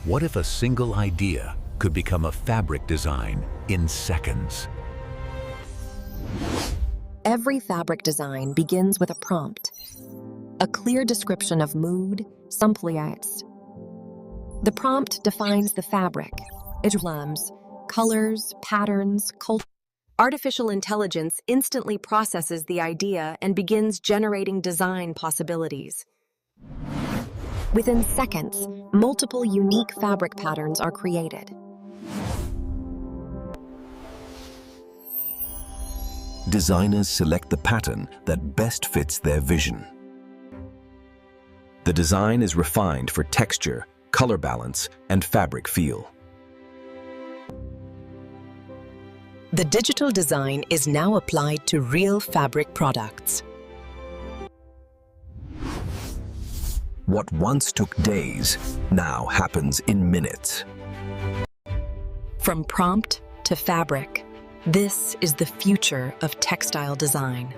What if a single idea could become a fabric design in seconds? Every fabric design begins with a prompt, a clear description of mood, templates. The prompt defines the fabric, its emblems, colors, patterns, culture. Artificial intelligence instantly processes the idea and begins generating design possibilities. Within seconds, multiple unique fabric patterns are created. Designers select the pattern that best fits their vision. The design is refined for texture, color balance, and fabric feel. The digital design is now applied to real fabric products. What once took days now happens in minutes. From prompt to fabric, this is the future of textile design.